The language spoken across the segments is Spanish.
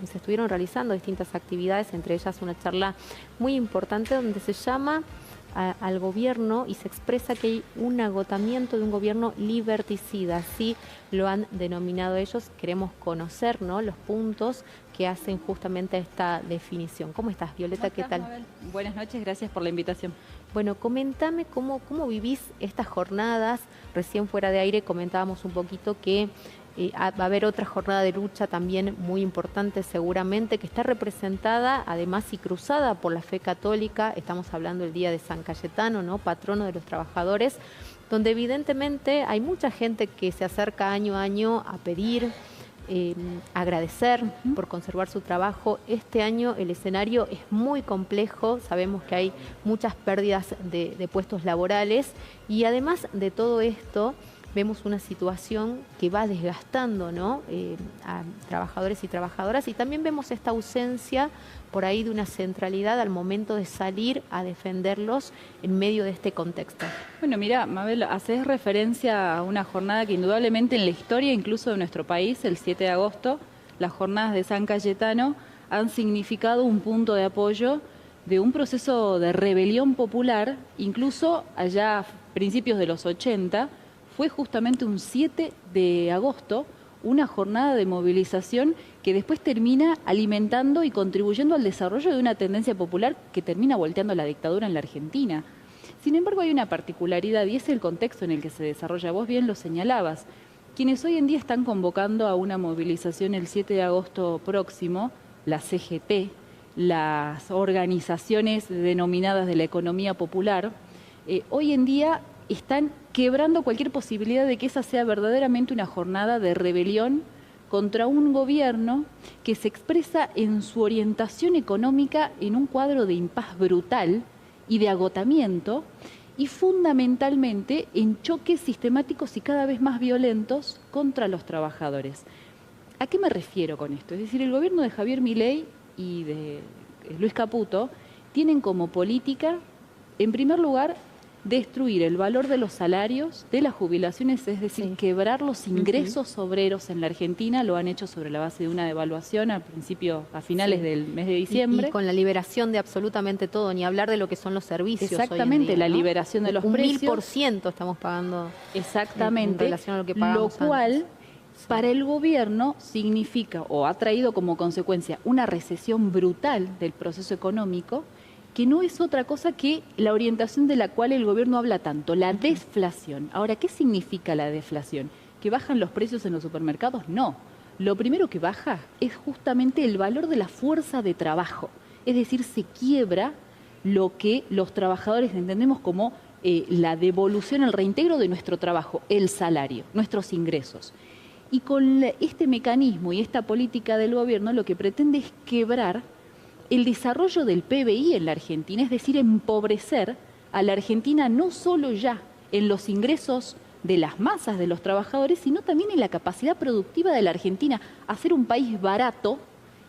se estuvieron realizando distintas actividades, entre ellas una charla muy importante donde se llama al gobierno y se expresa que hay un agotamiento de un gobierno liberticida, así lo han denominado ellos. Queremos conocer, ¿no?, los puntos que hacen justamente esta definición. ¿Cómo estás, Violeta? ¿Qué tal? Mabel? Buenas noches, gracias por la invitación. Bueno, comentame cómo vivís estas jornadas. Recién fuera de aire comentábamos un poquito que va a haber otra jornada de lucha también muy importante seguramente, que está representada además y cruzada por la fe católica. Estamos hablando del Día de San Cayetano, ¿no?, patrono de los trabajadores, donde evidentemente hay mucha gente que se acerca año a año a pedir, agradecer por conservar su trabajo. Este año el escenario es muy complejo, sabemos que hay muchas pérdidas de puestos laborales y además de todo esto vemos una situación que va desgastando, ¿no?, a trabajadores y trabajadoras, y también vemos esta ausencia por ahí de una centralidad al momento de salir a defenderlos en medio de este contexto. Bueno, mira, Mabel, haces referencia a una jornada que indudablemente en la historia incluso de nuestro país, el 7 de agosto, las jornadas de San Cayetano han significado un punto de apoyo de un proceso de rebelión popular, incluso allá a principios de los 80, fue justamente un 7 de agosto, una jornada de movilización que después termina alimentando y contribuyendo al desarrollo de una tendencia popular que termina volteando la dictadura en la Argentina. Sin embargo, hay una particularidad y es el contexto en el que se desarrolla. Vos bien lo señalabas. Quienes hoy en día están convocando a una movilización el 7 de agosto próximo, la CGT, las organizaciones denominadas de la economía popular, hoy en día están quebrando cualquier posibilidad de que esa sea verdaderamente una jornada de rebelión contra un gobierno que se expresa en su orientación económica en un cuadro de impas brutal y de agotamiento, y fundamentalmente en choques sistemáticos y cada vez más violentos contra los trabajadores. ¿A qué me refiero con esto? Es decir, el gobierno de Javier Milei y de Luis Caputo tienen como política, en primer lugar, destruir el valor de los salarios, de las jubilaciones, es decir, quebrar los ingresos obreros en la Argentina. Lo han hecho sobre la base de una devaluación a finales del mes de diciembre. Y con la liberación de absolutamente todo, ni hablar de lo que son los servicios. Exactamente, hoy en día, la ¿no? liberación de los precios. 1000% estamos pagando. Exactamente, en relación a lo que pagamos lo cual antes. Para el gobierno significa o ha traído como consecuencia una recesión brutal del proceso económico, que no es otra cosa que la orientación de la cual el gobierno habla tanto, la deflación. Ahora, ¿qué significa la deflación? ¿Que bajan los precios en los supermercados? No. Lo primero que baja es justamente el valor de la fuerza de trabajo. Es decir, se quiebra lo que los trabajadores entendemos como la devolución, el reintegro de nuestro trabajo, el salario, nuestros ingresos. Y con este mecanismo y esta política del gobierno lo que pretende es quebrar el desarrollo del PBI en la Argentina, es decir, empobrecer a la Argentina no solo ya en los ingresos de las masas de los trabajadores, sino también en la capacidad productiva de la Argentina, hacer un país barato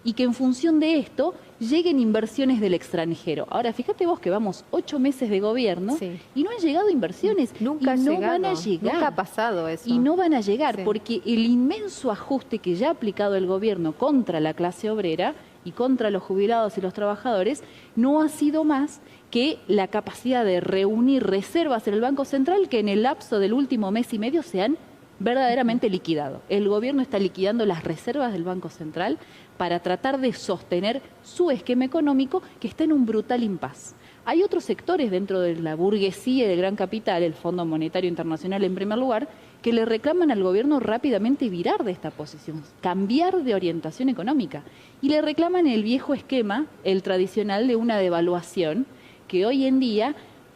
y que en función de esto lleguen inversiones del extranjero. Ahora, fíjate vos que vamos 8 meses de gobierno y no han llegado inversiones. Nunca no van a llegar. Nunca ha pasado eso. Y no van a llegar porque el inmenso ajuste que ya ha aplicado el gobierno contra la clase obrera y contra los jubilados y los trabajadores no ha sido más que la capacidad de reunir reservas en el Banco Central que en el lapso del último mes y medio se han verdaderamente liquidado. El gobierno está liquidando las reservas del Banco Central para tratar de sostener su esquema económico que está en un brutal impas. Hay otros sectores dentro de la burguesía y del gran capital, el Fondo Monetario Internacional en primer lugar, que le reclaman al gobierno rápidamente virar de esta posición, cambiar de orientación económica. Y le reclaman el viejo esquema, el tradicional de una devaluación, que hoy en día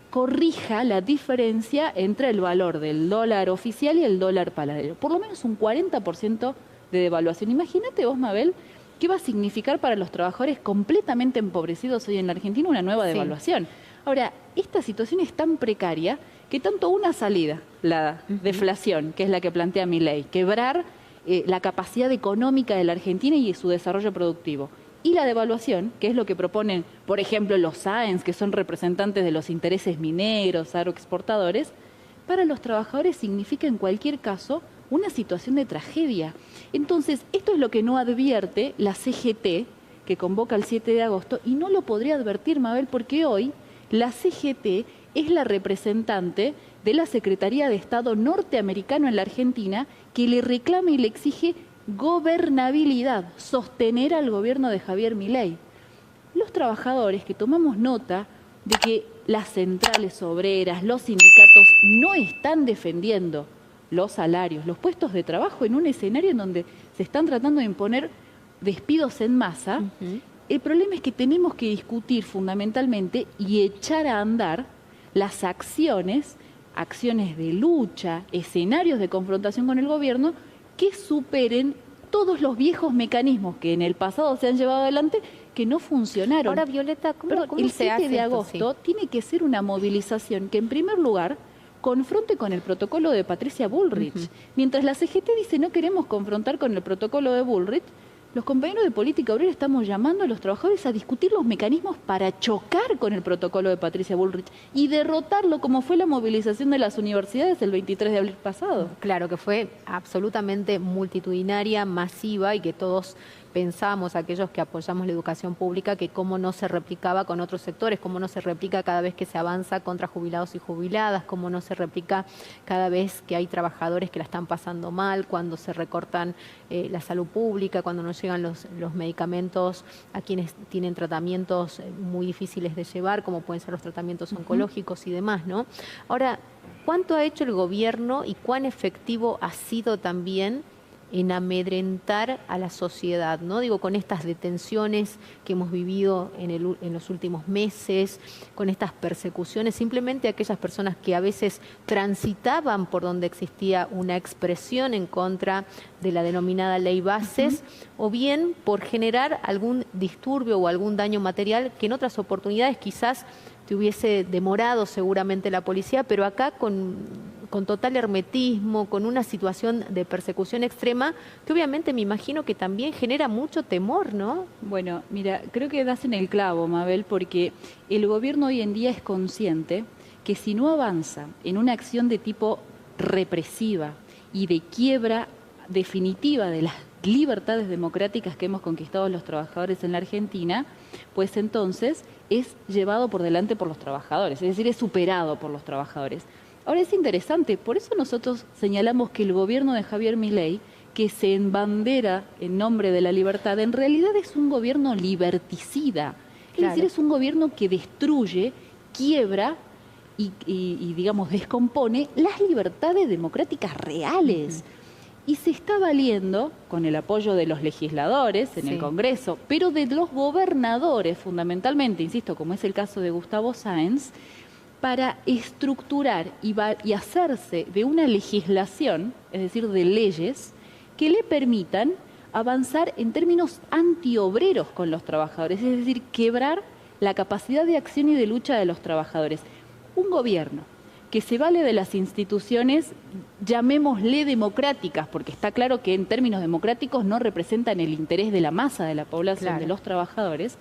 corrija la diferencia entre el valor del dólar oficial y el dólar paralelo. Por lo menos un 40% de devaluación. Imagínate vos, Mabel, ¿qué va a significar para los trabajadores completamente empobrecidos hoy en la Argentina una nueva devaluación? Ahora, esta situación es tan precaria que tanto una salida, la deflación, que es la que plantea Milei, quebrar la capacidad económica de la Argentina y su desarrollo productivo, y la devaluación, que es lo que proponen, por ejemplo, los SAENS, que son representantes de los intereses mineros, agroexportadores, para los trabajadores significa en cualquier caso una situación de tragedia. Entonces, esto es lo que no advierte la CGT, que convoca el 7 de agosto, y no lo podría advertir, Mabel, porque hoy la CGT es la representante de la Secretaría de Estado norteamericano en la Argentina, que le reclama y le exige gobernabilidad, sostener al gobierno de Javier Milei. Los trabajadores que tomamos nota de que las centrales obreras, los sindicatos no están defendiendo los salarios, los puestos de trabajo en un escenario en donde se están tratando de imponer despidos en masa, el problema es que tenemos que discutir fundamentalmente y echar a andar las acciones de lucha, escenarios de confrontación con el gobierno que superen todos los viejos mecanismos que en el pasado se han llevado adelante que no funcionaron. Ahora, Violeta, ¿cómo el se hace 7 de agosto tiene que ser una movilización que, en primer lugar, confronte con el protocolo de Patricia Bullrich. Mientras la CGT dice no queremos confrontar con el protocolo de Bullrich, los compañeros de política obrera estamos llamando a los trabajadores a discutir los mecanismos para chocar con el protocolo de Patricia Bullrich y derrotarlo, como fue la movilización de las universidades el 23 de abril pasado. Claro, que fue absolutamente multitudinaria, masiva, y que todos pensamos, aquellos que apoyamos la educación pública, que cómo no se replicaba con otros sectores, cómo no se replica cada vez que se avanza contra jubilados y jubiladas, cómo no se replica cada vez que hay trabajadores que la están pasando mal, cuando se recortan la salud pública, cuando no llegan los medicamentos a quienes tienen tratamientos muy difíciles de llevar, como pueden ser los tratamientos oncológicos y demás, ¿no? Ahora, ¿cuánto ha hecho el gobierno y cuán efectivo ha sido también en amedrentar a la sociedad, ¿no? Digo, con estas detenciones que hemos vivido en los últimos meses, con estas persecuciones, simplemente aquellas personas que a veces transitaban por donde existía una expresión en contra de la denominada ley Bases, o bien por generar algún disturbio o algún daño material que en otras oportunidades quizás te hubiese demorado seguramente la policía, pero acá con total hermetismo, con una situación de persecución extrema, que obviamente me imagino que también genera mucho temor, ¿no? Bueno, mira, creo que das en el clavo, Mabel, porque el gobierno hoy en día es consciente que si no avanza en una acción de tipo represiva y de quiebra definitiva de las libertades democráticas que hemos conquistado los trabajadores en la Argentina, pues entonces es llevado por delante por los trabajadores, es decir, es superado por los trabajadores. Ahora es interesante, por eso nosotros señalamos que el gobierno de Javier Milei, que se embandera en nombre de la libertad, en realidad es un gobierno liberticida, es decir, es un gobierno que destruye, quiebra y digamos, descompone las libertades democráticas reales. Y se está valiendo, con el apoyo de los legisladores en el Congreso, pero de los gobernadores fundamentalmente, insisto, como es el caso de Gustavo Sáenz, para estructurar y hacerse de una legislación, es decir, de leyes, que le permitan avanzar en términos antiobreros con los trabajadores, es decir, quebrar la capacidad de acción y de lucha de los trabajadores. Un gobierno que se vale de las instituciones, llamémosle democráticas, porque está claro que en términos democráticos no representan el interés de la masa de la población, de los trabajadores.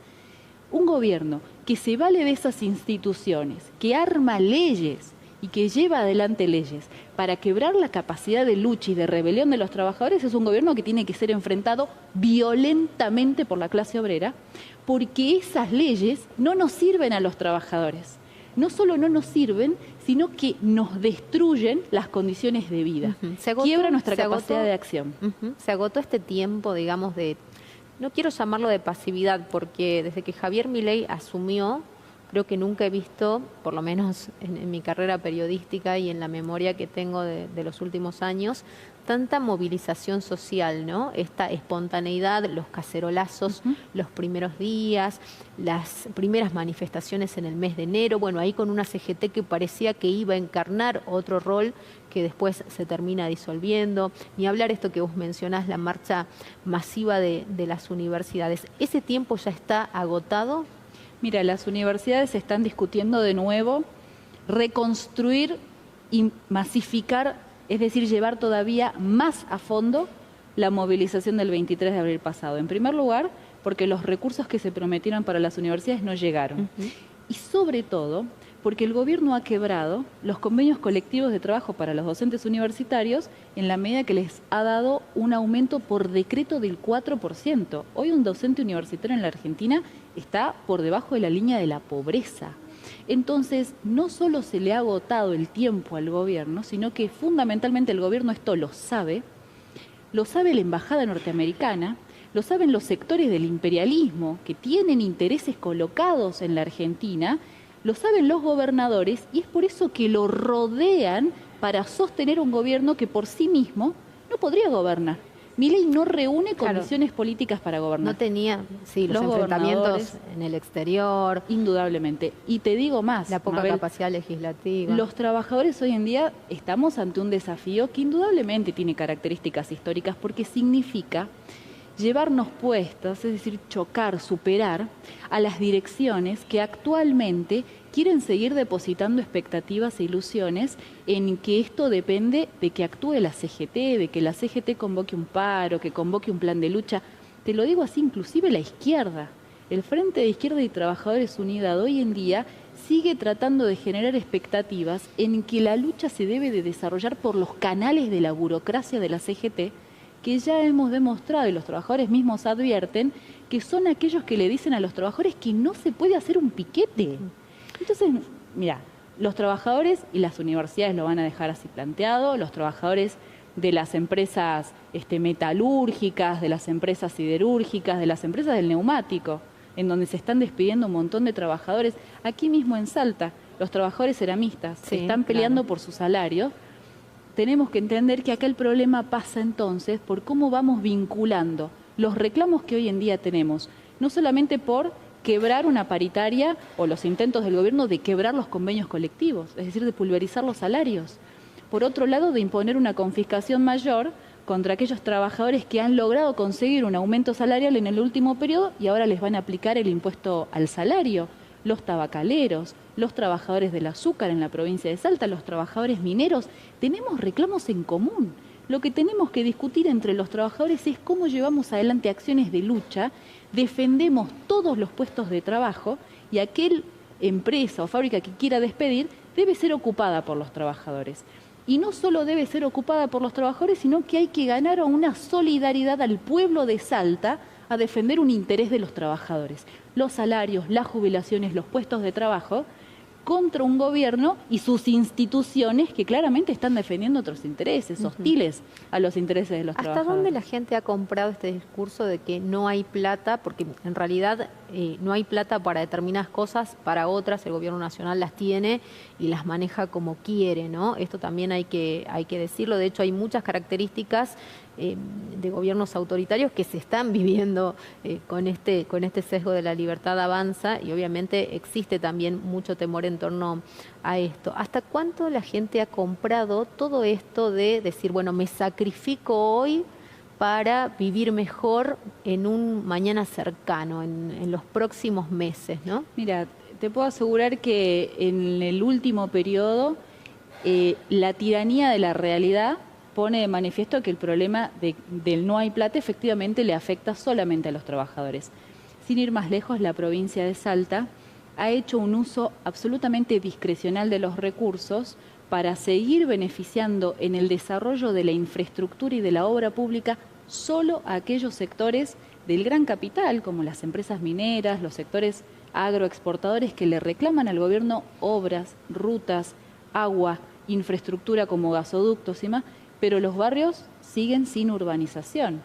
Un gobierno que se vale de esas instituciones, que arma leyes y que lleva adelante leyes para quebrar la capacidad de lucha y de rebelión de los trabajadores, es un gobierno que tiene que ser enfrentado violentamente por la clase obrera, porque esas leyes no nos sirven a los trabajadores. No solo no nos sirven, sino que nos destruyen las condiciones de vida. Quiebra nuestra capacidad de acción. Se agotó este tiempo, digamos, no quiero llamarlo de pasividad, porque desde que Javier Milei asumió, creo que nunca he visto, por lo menos en mi carrera periodística y en la memoria que tengo de los últimos años, tanta movilización social, ¿no? Esta espontaneidad, los cacerolazos, los primeros días, las primeras manifestaciones en el mes de enero, bueno, ahí con una CGT que parecía que iba a encarnar otro rol que después se termina disolviendo, ni hablar esto que vos mencionás, la marcha masiva de las universidades. ¿Ese tiempo ya está agotado? Mira, las universidades están discutiendo de nuevo reconstruir y masificar, es decir, llevar todavía más a fondo la movilización del 23 de abril pasado. En primer lugar, porque los recursos que se prometieron para las universidades no llegaron. Y sobre todo, porque el gobierno ha quebrado los convenios colectivos de trabajo para los docentes universitarios en la medida que les ha dado un aumento por decreto del 4%. Hoy un docente universitario en la Argentina está por debajo de la línea de la pobreza. Entonces, no solo se le ha agotado el tiempo al gobierno, sino que fundamentalmente el gobierno esto lo sabe la embajada norteamericana, lo saben los sectores del imperialismo que tienen intereses colocados en la Argentina, lo saben los gobernadores y es por eso que lo rodean para sostener un gobierno que por sí mismo no podría gobernar. Milei no reúne condiciones políticas para gobernar. No tenía, sí, los enfrentamientos en el exterior. Indudablemente. Y te digo más, la poca capacidad legislativa. Los trabajadores hoy en día estamos ante un desafío que indudablemente tiene características históricas porque significa llevarnos puestas, es decir, chocar, superar a las direcciones que actualmente quieren seguir depositando expectativas e ilusiones en que esto depende de que actúe la CGT, de que la CGT convoque un paro, que convoque un plan de lucha. Te lo digo así, inclusive la izquierda. El Frente de Izquierda y Trabajadores Unidos hoy en día sigue tratando de generar expectativas en que la lucha se debe de desarrollar por los canales de la burocracia de la CGT, que ya hemos demostrado y los trabajadores mismos advierten que son aquellos que le dicen a los trabajadores que no se puede hacer un piquete. Entonces, mira, los trabajadores y las universidades lo van a dejar así planteado, los trabajadores de las empresas metalúrgicas, de las empresas siderúrgicas, de las empresas del neumático, en donde se están despidiendo un montón de trabajadores. Aquí mismo en Salta, los trabajadores ceramistas se están peleando por su salario. Tenemos que entender que acá el problema pasa entonces por cómo vamos vinculando los reclamos que hoy en día tenemos, no solamente por quebrar una paritaria o los intentos del gobierno de quebrar los convenios colectivos, es decir, de pulverizar los salarios. Por otro lado, de imponer una confiscación mayor contra aquellos trabajadores que han logrado conseguir un aumento salarial en el último periodo y ahora les van a aplicar el impuesto al salario. Los tabacaleros, los trabajadores del azúcar en la provincia de Salta, los trabajadores mineros, tenemos reclamos en común. Lo que tenemos que discutir entre los trabajadores es cómo llevamos adelante acciones de lucha, defendemos todos los puestos de trabajo y aquel empresa o fábrica que quiera despedir debe ser ocupada por los trabajadores. Y no solo debe ser ocupada por los trabajadores, sino que hay que ganar una solidaridad al pueblo de Salta a defender un interés de los trabajadores. Los salarios, las jubilaciones, los puestos de trabajo contra un gobierno y sus instituciones que claramente están defendiendo otros intereses, hostiles a los intereses de los trabajadores. ¿Hasta dónde la gente ha comprado este discurso de que no hay plata? Porque en realidad no hay plata para determinadas cosas, para otras el gobierno nacional las tiene y las maneja como quiere, ¿no? Esto también hay que decirlo. De hecho, hay muchas características de gobiernos autoritarios que se están viviendo con este sesgo de la libertad avanza y obviamente existe también mucho temor en torno a esto. ¿Hasta cuánto la gente ha comprado todo esto de decir, bueno, me sacrifico hoy para vivir mejor en un mañana cercano, en los próximos meses, ¿no? Mira, te puedo asegurar que en el último periodo la tiranía de la realidad pone de manifiesto que el problema del no hay plata efectivamente le afecta solamente a los trabajadores. Sin ir más lejos, la provincia de Salta ha hecho un uso absolutamente discrecional de los recursos para seguir beneficiando en el desarrollo de la infraestructura y de la obra pública solo a aquellos sectores del gran capital, como las empresas mineras, los sectores agroexportadores que le reclaman al gobierno obras, rutas, agua, infraestructura como gasoductos y más, pero los barrios siguen sin urbanización.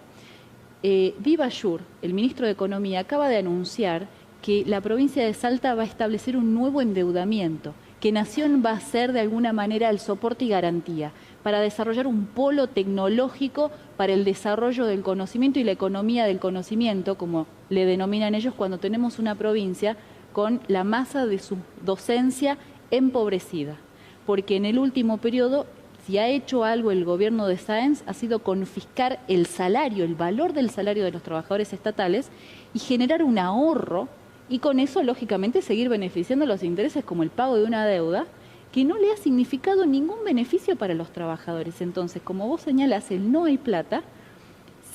Vivallur, el ministro de Economía, acaba de anunciar que la provincia de Salta va a establecer un nuevo endeudamiento, que Nación va a ser de alguna manera el soporte y garantía para desarrollar un polo tecnológico para el desarrollo del conocimiento y la economía del conocimiento, como le denominan ellos cuando tenemos una provincia con la masa de su docencia empobrecida. Porque en el último periodo, si ha hecho algo el gobierno de Sáenz, ha sido confiscar el salario, el valor del salario de los trabajadores estatales y generar un ahorro y con eso, lógicamente, seguir beneficiando los intereses como el pago de una deuda que no le ha significado ningún beneficio para los trabajadores. Entonces, como vos señalás, el no hay plata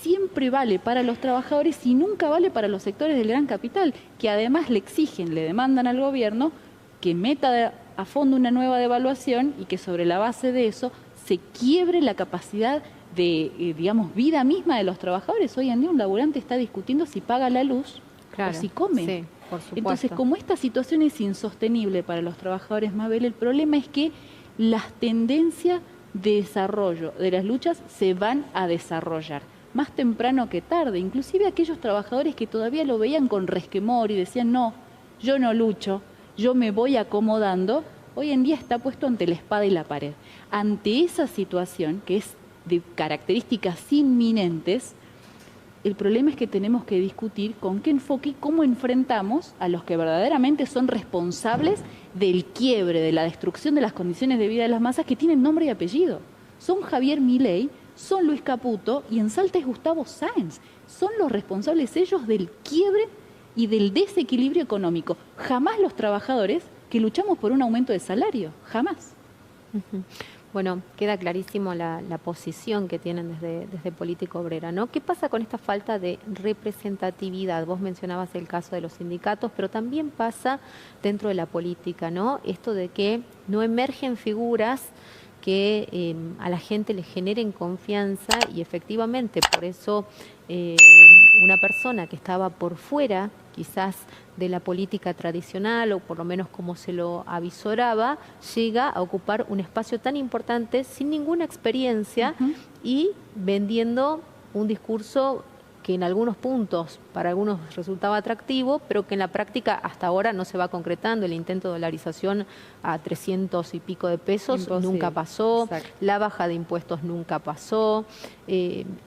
siempre vale para los trabajadores y nunca vale para los sectores del gran capital, que además le exigen, le demandan al gobierno que meta a fondo una nueva devaluación y que sobre la base de eso se quiebre la capacidad de, digamos, vida misma de los trabajadores. Hoy en día un laburante está discutiendo si paga la luz o si come. Sí, por supuesto. Entonces, como esta situación es insostenible para los trabajadores, Mabel, el problema es que las tendencias de desarrollo de las luchas se van a desarrollar más temprano que tarde. Inclusive aquellos trabajadores que todavía lo veían con resquemor y decían, no, yo no lucho, yo me voy acomodando, hoy en día está puesto ante la espada y la pared. Ante esa situación, que es de características inminentes, el problema es que tenemos que discutir con qué enfoque y cómo enfrentamos a los que verdaderamente son responsables del quiebre, de la destrucción de las condiciones de vida de las masas, que tienen nombre y apellido. Son Javier Milei, son Luis Caputo y en Salta es Gustavo Sáenz. Son los responsables ellos del quiebre y del desequilibrio económico. Jamás los trabajadores que luchamos por un aumento de salario, jamás. Bueno, queda clarísimo la posición que tienen desde Política Obrera, ¿no? ¿Qué pasa con esta falta de representatividad? Vos mencionabas el caso de los sindicatos, pero también pasa dentro de la política, ¿no? Esto de que no emergen figuras que a la gente le generen confianza y efectivamente por eso una persona que estaba por fuera quizás de la política tradicional o por lo menos como se lo avisoraba, llega a ocupar un espacio tan importante sin ninguna experiencia y vendiendo un discurso que en algunos puntos para algunos resultaba atractivo, pero que en la práctica hasta ahora no se va concretando. El intento de dolarización a 300 y pico de pesos Imposible. Nunca pasó, Exacto. La baja de impuestos nunca pasó,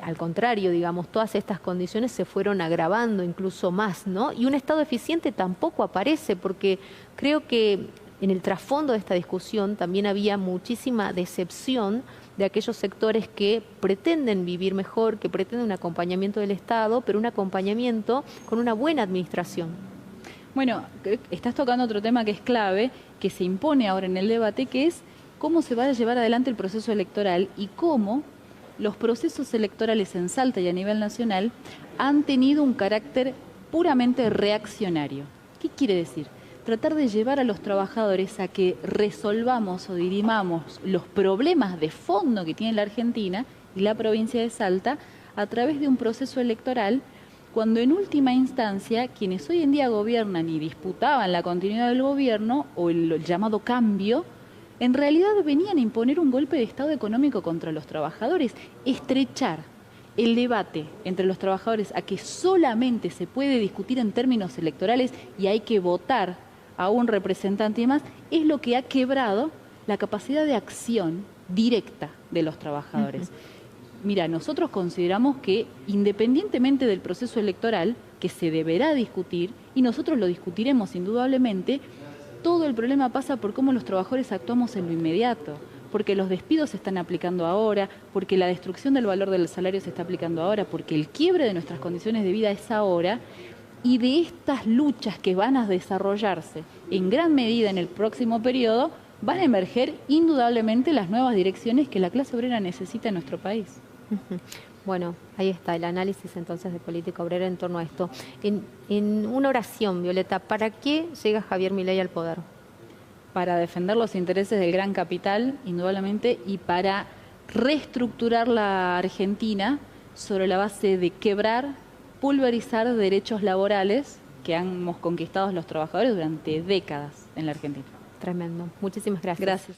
al contrario, digamos, todas estas condiciones se fueron agravando incluso más, ¿no? Y un Estado eficiente tampoco aparece, porque creo que en el trasfondo de esta discusión también había muchísima decepción de aquellos sectores que pretenden vivir mejor, que pretenden un acompañamiento del Estado, pero un acompañamiento con una buena administración. Bueno, estás tocando otro tema que es clave, que se impone ahora en el debate, que es cómo se va a llevar adelante el proceso electoral y cómo los procesos electorales en Salta y a nivel nacional han tenido un carácter puramente reaccionario. ¿Qué quiere decir? Tratar de llevar a los trabajadores a que resolvamos o dirimamos los problemas de fondo que tiene la Argentina y la provincia de Salta a través de un proceso electoral, cuando en última instancia quienes hoy en día gobiernan y disputaban la continuidad del gobierno o el llamado cambio, en realidad venían a imponer un golpe de Estado económico contra los trabajadores, estrechar el debate entre los trabajadores a que solamente se puede discutir en términos electorales y hay que votar a un representante y más, es lo que ha quebrado la capacidad de acción directa de los trabajadores. Mira, nosotros consideramos que independientemente del proceso electoral, que se deberá discutir, y nosotros lo discutiremos indudablemente, todo el problema pasa por cómo los trabajadores actuamos en lo inmediato, porque los despidos se están aplicando ahora, porque la destrucción del valor del salario se está aplicando ahora, porque el quiebre de nuestras condiciones de vida es ahora, y de estas luchas que van a desarrollarse en gran medida en el próximo periodo, van a emerger indudablemente las nuevas direcciones que la clase obrera necesita en nuestro país. Bueno, ahí está el análisis entonces de Política Obrera en torno a esto. En una oración, Violeta, ¿para qué llega Javier Milei al poder? Para defender los intereses del gran capital, indudablemente, y para reestructurar la Argentina sobre la base de quebrar, pulverizar derechos laborales que hemos conquistado los trabajadores durante décadas en la Argentina. Tremendo. Muchísimas gracias. Gracias.